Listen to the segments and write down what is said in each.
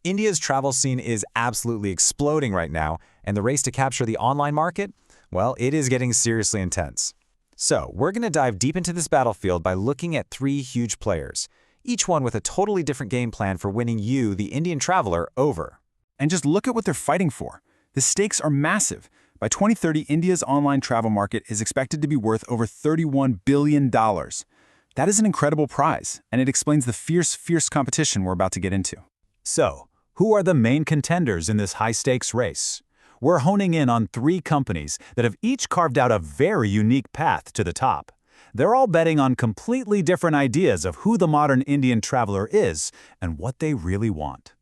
India's travel scene is absolutely exploding right now, and the race to capture the online market, well, it is getting seriously intense. So, we're going to dive deep into this battlefield by looking at three huge players, each one with a totally different game plan for winning you, the Indian traveler, over. And just look at what they're fighting for. The stakes are massive. By 2030, India's online travel market is expected to be worth over $31 billion. That is an incredible prize, and it explains the fierce competition we're about to get into. So, who are the main contenders in this high-stakes race? We're honing in on three companies that have each carved out a very unique path to the top. They're all betting on completely different ideas of who the modern Indian traveler is and what they really want.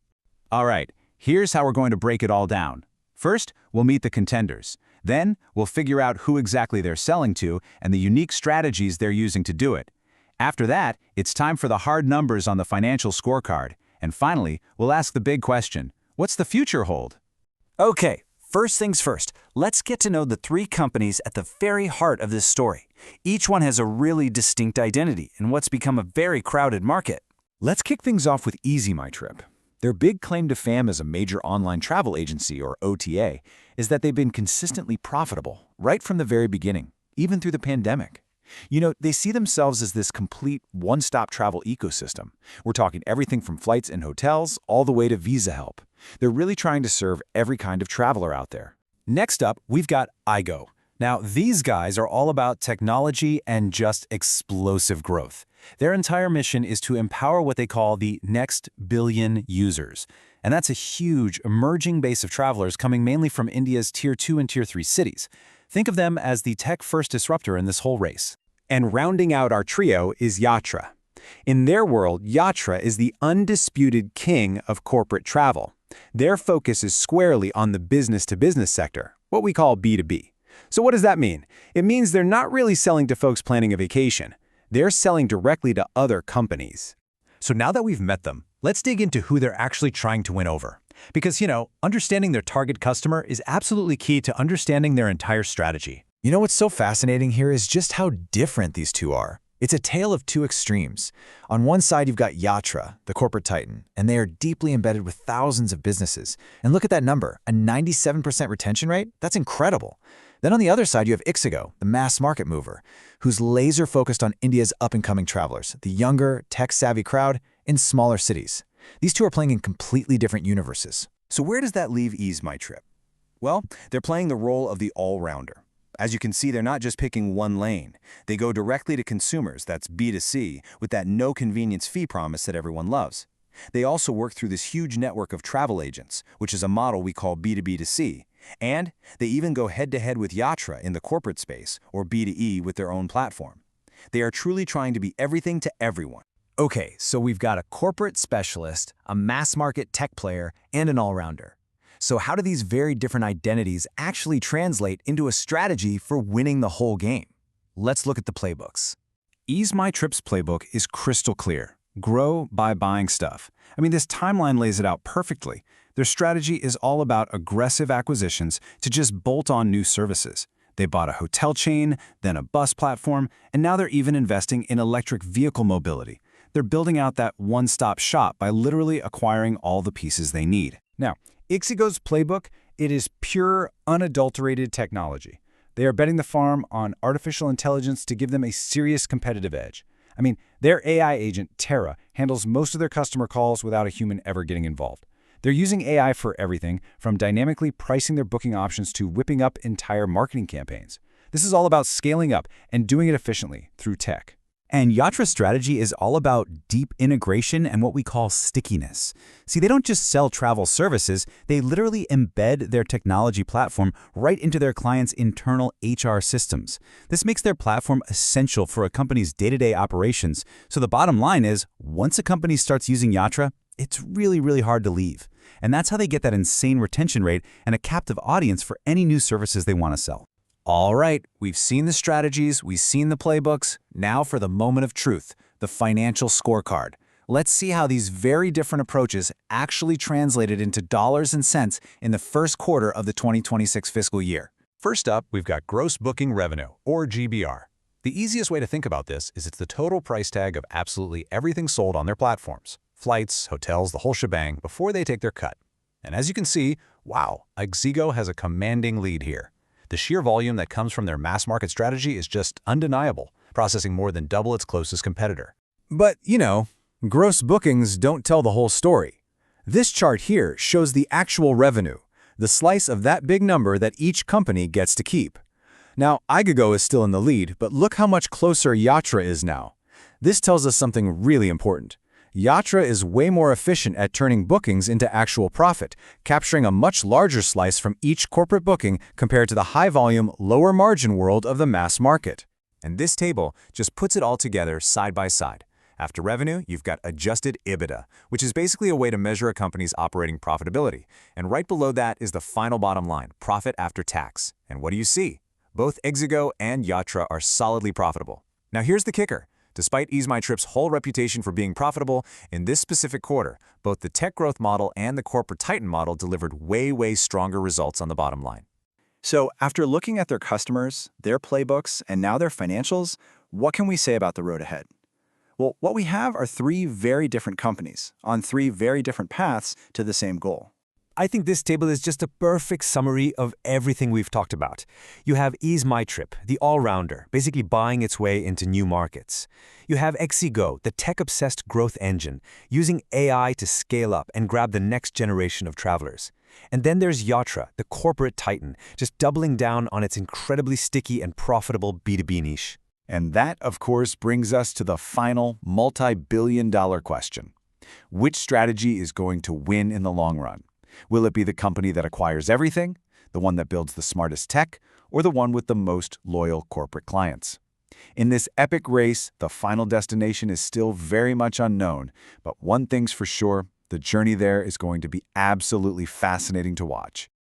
All right, here's how we're going to break it all down. First, we'll meet the contenders. Then, we'll figure out who exactly they're selling to and the unique strategies they're using to do it. After that, it's time for the hard numbers on the financial scorecard. And finally, we'll ask the big question, what's the future hold? Okay, first things first, let's get to know the three companies at the very heart of this story. Each one has a really distinct identity in what's become a very crowded market. Let's kick things off with EasyMyTrip. Their big claim to fame as a major online travel agency, or OTA, is that they've been consistently profitable right from the very beginning, even through the pandemic. You know, they see themselves as this complete one-stop travel ecosystem. We're talking everything from flights and hotels all the way to visa help. They're really trying to serve every kind of traveler out there. Next up, we've got IXIGO. Now, these guys are all about technology and just explosive growth. Their entire mission is to empower what they call the next billion users. And that's a huge, emerging base of travelers coming mainly from India's Tier 2 and Tier 3 cities. Think of them as the tech-first disruptor in this whole race. And rounding out our trio is YATRA. In their world, YATRA is the undisputed king of corporate travel. Their focus is squarely on the business-to-business sector, what we call B2B. So what does that mean? It means they're not really selling to folks planning a vacation. They're selling directly to other companies. So now that we've met them, let's dig into who they're actually trying to win over. Because, understanding their target customer is absolutely key to understanding their entire strategy. You know what's so fascinating here is just how different these two are. It's a tale of two extremes. On one side, you've got YATRA, the corporate titan, and they are deeply embedded with thousands of businesses. And look at that number, a 97% retention rate? That's incredible. Then on the other side, you have IXIGO, the mass market mover, who's laser-focused on India's up-and-coming travelers, the younger, tech-savvy crowd in smaller cities. These two are playing in completely different universes. So where does that leave EasyMyTrip? Well, they're playing the role of the all-rounder. As you can see, they're not just picking one lane. They go directly to consumers, that's B2C, with that no convenience fee promise that everyone loves. They also work through this huge network of travel agents, which is a model we call B2B2C. And they even go head-to-head with YATRA in the corporate space, or B2E with their own platform. They are truly trying to be everything to everyone. Okay, so we've got a corporate specialist, a mass market tech player, and an all-rounder. So how do these very different identities actually translate into a strategy for winning the whole game? Let's look at the playbooks. EasyMyTrip's playbook is crystal clear. Grow by buying stuff. I mean, this timeline lays it out perfectly. Their strategy is all about aggressive acquisitions to just bolt on new services. They bought a hotel chain, then a bus platform, and now they're even investing in electric vehicle mobility. They're building out that one-stop shop by literally acquiring all the pieces they need. Now, IXIGO's playbook, it is pure, unadulterated technology. They are betting the farm on artificial intelligence to give them a serious competitive edge. I mean, their AI agent, Terra, handles most of their customer calls without a human ever getting involved. They're using AI for everything, from dynamically pricing their booking options to whipping up entire marketing campaigns. This is all about scaling up and doing it efficiently through tech. And YATRA's strategy is all about deep integration and what we call stickiness. See, they don't just sell travel services, they literally embed their technology platform right into their clients' internal HR systems. This makes their platform essential for a company's day-to-day operations. So the bottom line is, once a company starts using YATRA, it's really hard to leave. And that's how they get that insane retention rate and a captive audience for any new services they want to sell. All right, we've seen the strategies, we've seen the playbooks. Now for the moment of truth, the financial scorecard. Let's see how these very different approaches actually translated into dollars and cents in the first quarter of the 2026 fiscal year. First up, we've got gross booking revenue, or GBR. The easiest way to think about this is it's the total price tag of absolutely everything sold on their platforms. flights, hotels, the whole shebang, before they take their cut. And as you can see, wow, IXIGO has a commanding lead here. The sheer volume that comes from their mass market strategy is just undeniable, processing more than double its closest competitor. But, gross bookings don't tell the whole story. This chart here shows the actual revenue, the slice of that big number that each company gets to keep. Now, IXIGO is still in the lead, but look how much closer YATRA is now. This tells us something really important. YATRA is way more efficient at turning bookings into actual profit, capturing a much larger slice from each corporate booking compared to the high-volume, lower-margin world of the mass market. And this table just puts it all together side by side. After revenue, you've got adjusted EBITDA, which is basically a way to measure a company's operating profitability. And right below that is the final bottom line, profit after tax. And what do you see? Both IXIGO and YATRA are solidly profitable. Now here's the kicker. Despite EaseMyTrip's whole reputation for being profitable, in this specific quarter, both the tech growth model and the corporate titan model delivered way stronger results on the bottom line. So after looking at their customers, their playbooks, and now their financials, what can we say about the road ahead? Well, what we have are three very different companies on three very different paths to the same goal. I think this table is just a perfect summary of everything we've talked about. You have EaseMyTrip, the all-rounder, basically buying its way into new markets. You have IXIGO, the tech-obsessed growth engine, using AI to scale up and grab the next generation of travelers. And then there's YATRA, the corporate titan, just doubling down on its incredibly sticky and profitable B2B niche. And that, of course, brings us to the final multi-billion-dollar question. Which strategy is going to win in the long run? Will it be the company that acquires everything, the one that builds the smartest tech, or the one with the most loyal corporate clients? In this epic race, the final destination is still very much unknown, but one thing's for sure, the journey there is going to be absolutely fascinating to watch.